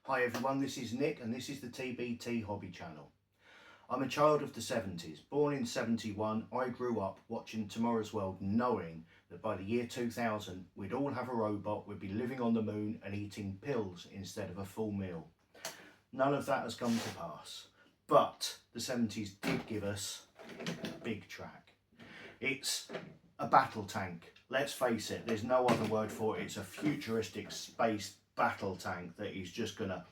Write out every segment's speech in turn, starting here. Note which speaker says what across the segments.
Speaker 1: Hi everyone, this is Nick and this is the TBT Hobby Channel. I'm a child of the 70s. Born in 71, I grew up watching Tomorrow's World knowing that by the year 2000 we'd all have a robot, we'd be living on the moon and eating pills instead of a full meal. None of that has come to pass, but the 70s did give us Big Trak. It's a battle tank. Let's face it, there's no other word for it. It's a futuristic space battle tank that is just gonna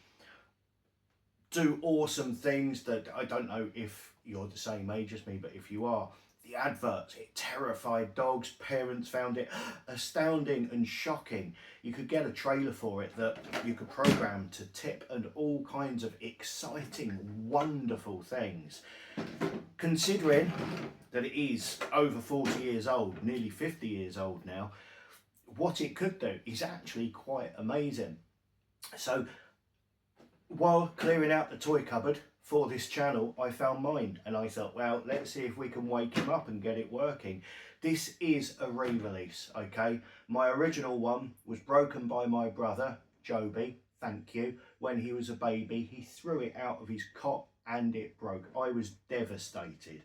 Speaker 1: do awesome things that I don't know if you're the same age as me, but if you are, the adverts, it terrified dogs. Parents found it astounding and shocking. You could get a trailer for it that you could program to tip and all kinds of exciting, wonderful things. Considering that it is over 40 years old, nearly 50 years old now, what it could do is actually quite amazing. So while clearing out the toy cupboard for this channel, I found mine and I thought, well, let's see if we can wake him up and get it working. This is a re-release, okay? My original one was broken by my brother, Joby, thank you. When he was a baby, he threw it out of his cot and it broke. I was devastated.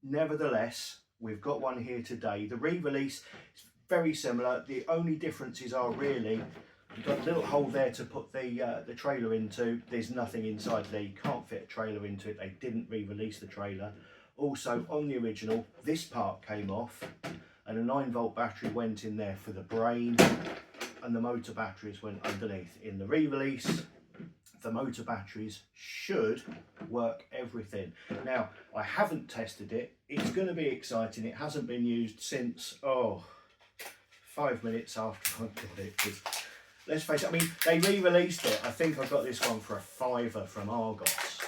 Speaker 1: Nevertheless, we've got one here today. The re-release is very similar. The only differences are really, you've got a little hole there to put the trailer into. There's nothing inside there. You can't fit a trailer into it. They didn't re-release the trailer. Also, on the original, this part came off and a 9-volt battery went in there for the brain and the motor batteries went underneath. In the re-release, the motor batteries should work everything. Now, I haven't tested it. It's going to be exciting. It hasn't been used since, 5 minutes after I got it. Let's face it, I mean, they re-released it. I think I got this one for a £5 from Argos.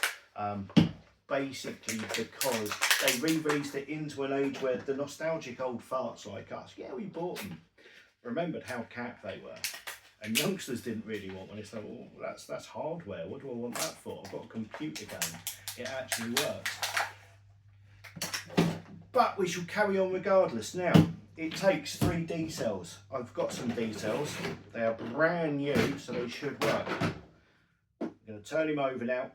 Speaker 1: Basically because they re-released it into an age where the nostalgic old farts like us, yeah, we bought them, remembered how cat they were. And youngsters didn't really want one. It's like, oh, that's hardware. What do I want that for? I've got a computer game. It actually works. But we shall carry on regardless. Now, it takes 3 D cells. I've got some D cells. They are brand new, so they should work. I'm going to turn him over now.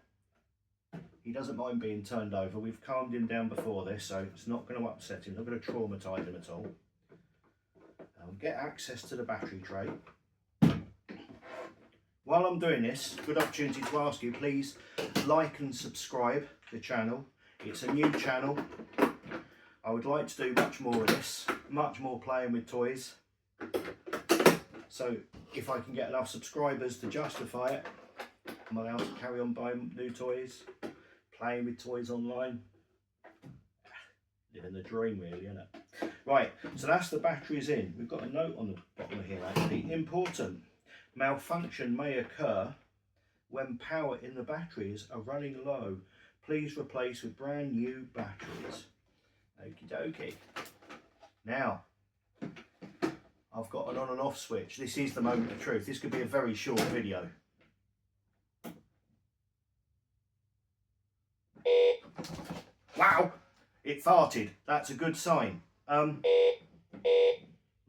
Speaker 1: He doesn't mind being turned over. We've calmed him down before this, so it's not going to upset him. Not going to traumatise him at all. I'll get access to the battery tray. While I'm doing this, good opportunity to ask you, please like and subscribe the channel. It's a new channel. I would like to do much more of this, much more playing with toys. So if I can get enough subscribers to justify it, am I able to carry on buying new toys, playing with toys online? Living the dream really, isn't it? Right, so that's the batteries in. We've got a note on the bottom here actually, important. Malfunction may occur when power in the batteries are running low. Please replace with brand new batteries. Okie dokie. Now, I've got an on and off switch. This is the moment of truth. This could be a very short video. Wow, it farted. That's a good sign.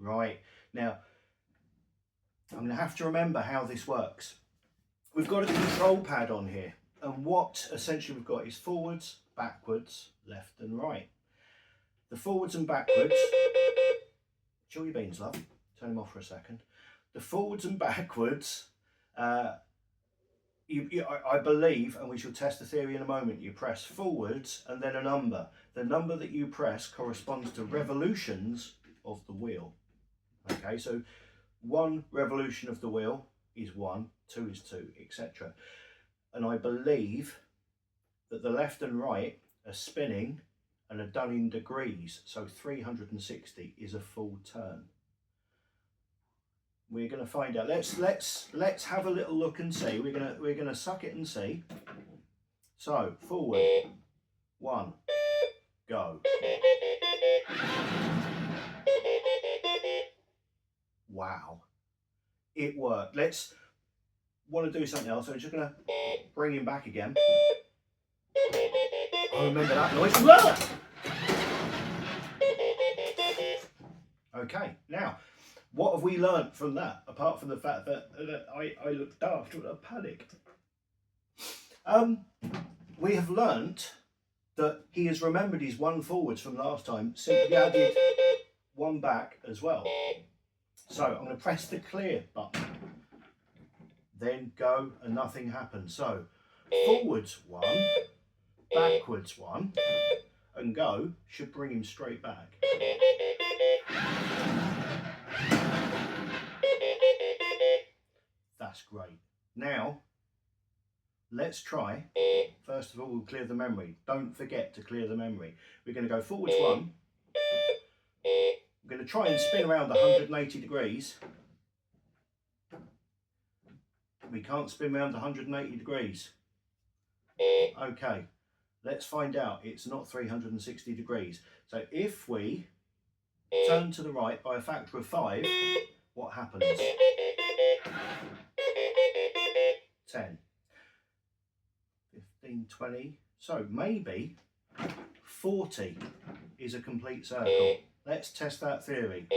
Speaker 1: Right, now, I'm going to have to remember how this works. We've got a control pad on here, and what essentially we've got is forwards, backwards, left and right. The forwards and backwards, chill your beans, love, turn them off for a second. The forwards and backwards, I believe, and we shall test the theory in a moment, you press forwards and then a number. The number that you press corresponds to revolutions of the wheel. Okay, so 1 revolution of the wheel is 1, 2 is 2, etc. And I believe that the left and right are spinning and are done in degrees, so 360 is a full turn. We're going to find out. Let's have a little look and see. We're gonna suck it and see. So forward, 1, go. Wow, it worked. Let's want to do something else. So I'm just going to bring him back again. I remember that noise. Okay, now What have we learnt from that, apart from the fact that I looked daft and I panicked? We have learnt that he has remembered his one forwards from last time, simply added one back as well. So I'm going to press the clear button, then go, and nothing happens. So forwards 1, backwards 1, and go should bring him straight back. That's great. Now, let's try. First of all, we'll clear the memory. Don't forget to clear the memory. We're going to go forwards 1. We're going to try and spin around 180 degrees. We can't spin around 180 degrees. Okay, let's find out. It's not 360 degrees. So if we turn to the right by a factor of 5, what happens? 10, 15, 20. So maybe 40 is a complete circle. Let's test that theory.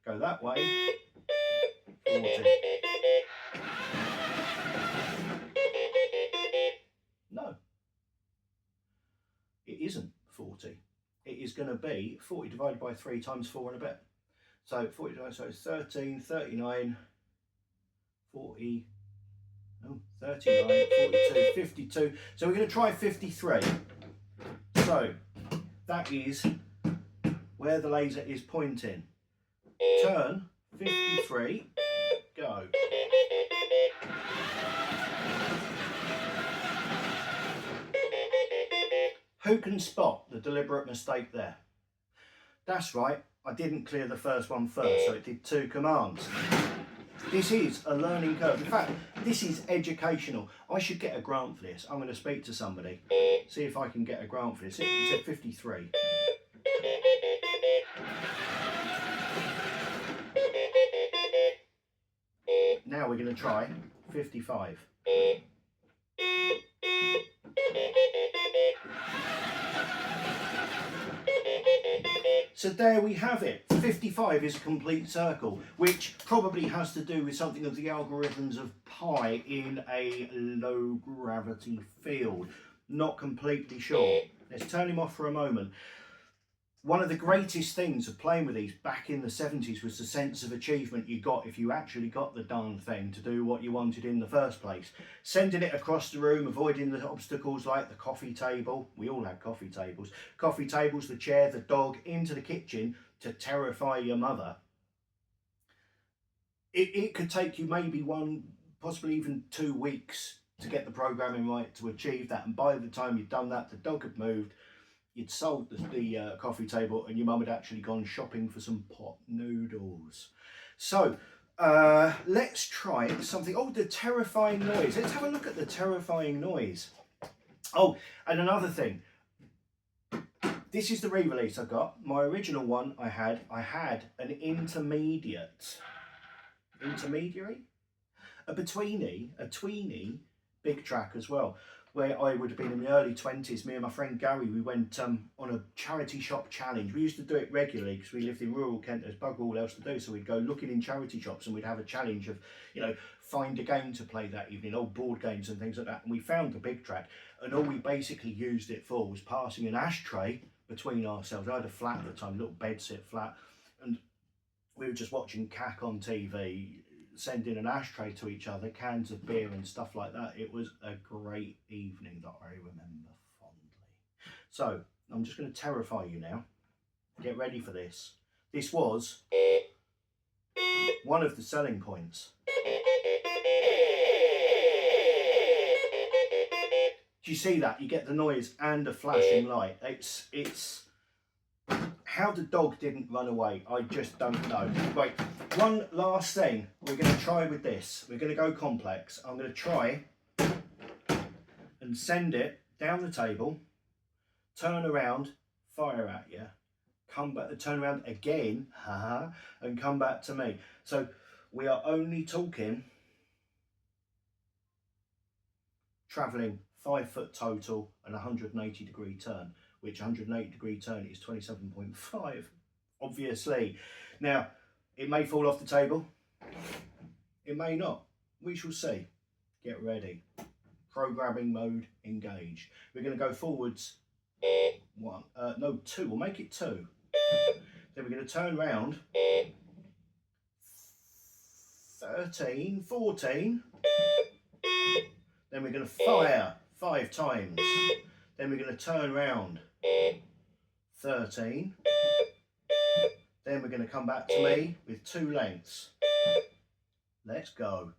Speaker 1: Go that way, 40. No, it isn't 40. It is going to be 40 divided by 3 times 4 and a bit. So 40 divided, so it's 13, 39, 40, oh, 39, 42, 52. So we're going to try 53. So that is where the laser is pointing. Turn 53, go. Who can spot the deliberate mistake there? That's right, I didn't clear the first one first, so it did 2 commands. This is a learning curve. In fact, this is educational. I should get a grant for this. I'm going to speak to somebody, see if I can get a grant for this. It said 53. Now we're going to try 55. So there we have it. 55 is a complete circle, which probably has to do with something of the algorithms of pi in a low gravity field. Not completely sure. Let's turn him off for a moment. One of the greatest things of playing with these back in the 70s was the sense of achievement you got if you actually got the darn thing to do what you wanted in the first place. Sending it across the room, avoiding the obstacles like the coffee table. We all had coffee tables. Coffee tables, the chair, the dog, into the kitchen to terrify your mother. It could take you maybe 1, possibly even 2 weeks to get the programming right to achieve that. And by the time you'd done that, the dog had moved. You'd sold the coffee table and your mum had actually gone shopping for some pot noodles. So let's try something. Oh, the terrifying noise. Let's have a look at the terrifying noise. Oh, and another thing. This is the re-release I got. My original one I had an intermediary, a tweeny Big Trak as well, where I would have been in the early 20s. Me and my friend Gary, we went on a charity shop challenge. We used to do it regularly because we lived in rural Kent. There's bugger all else to do, so we'd go looking in charity shops and we'd have a challenge of, you know, find a game to play that evening, old board games and things like that. And we found the Big Trak, and all we basically used it for was passing an ashtray between ourselves. I had a flat at the time, a little bedsit flat, and we were just watching CAC on TV, sending an ashtray to each other, cans of beer and stuff like that. It was a great evening that I remember fondly. So I'm just going to terrify you now. Get ready for this. This was one of the selling points. Do you see that? You get the noise and a flashing light. It's how the dog didn't run away, I just don't know. Right, one last thing we're going to try with this. We're going to go complex. I'm going to try and send it down the table, turn around, fire at you, come back, turn around again, and come back to me. So we are only talking travelling 5 foot total and 180 degree turn, which 180 degree turn is 27.5, obviously. Now, It may fall off the table. It may not. We shall see. Get ready. Programming mode engaged. We're going to go forwards 2. We'll make it 2. Then we're going to turn round 13, 14. Then we're going to fire 5 times. Then we're going to turn round 13. Then we're going to come back to me with 2 lengths. Let's go.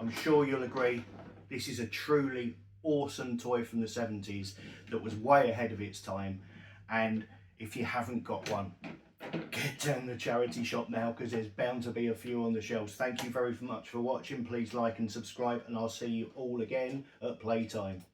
Speaker 1: I'm sure you'll agree, this is a truly awesome toy from the 70s that was way ahead of its time, and if you haven't got one, get down the charity shop now because there's bound to be a few on the shelves. Thank you very much for watching. Please like and subscribe, and I'll see you all again at playtime.